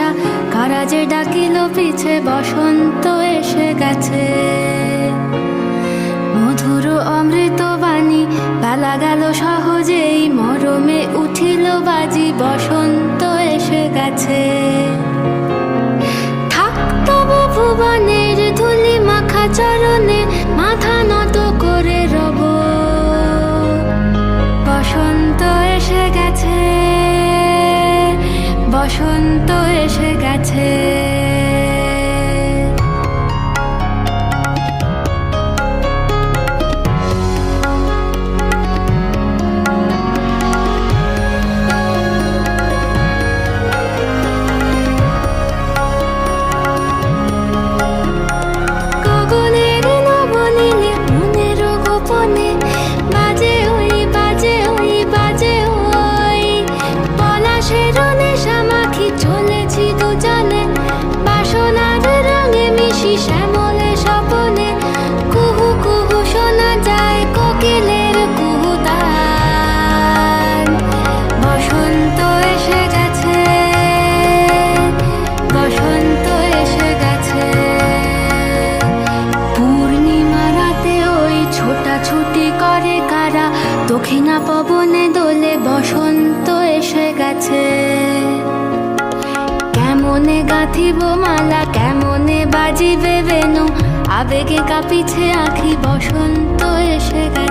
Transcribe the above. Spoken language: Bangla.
ভাষা, কারা যে ডাকিল পিছে বসন্ত এসে গেছে। মধুর অমৃত বাণী বেলা গেল সহজেই, মরমে উঠিল বাজি বসন্ত এসে গেছে। থাক তবু ভুবনের ধুলি মাখা চরণে, মাথা নত করে রব। বসন্ত এসে গেছে, বসন্ত এসে গেছে। গগনের নবনীলে মনের গোপনে বাজে ওই বাজে ওই বাজে ওই। পলাশের নেশা মাখি চলেছি দুজনে, বাসনার রঙে মিশি শ্যামলে স্বপনে। কুহু কুহু শোনা যায় কোকিলের কুহুতান। বসন্ত এসে গেছে, বসন্ত এসে গেছে। পূর্ণিমা রাতে ওই ছোটাছুটি করে কারা, দক্ষিণা পবনে দোলে বসন্ত এসে গেছে। কেমনে গাঁথিব মালা, কেমনে বাজিবে বেনু, আবেগে কাঁপিছে আঁখি বসন্ত এসে গেছে।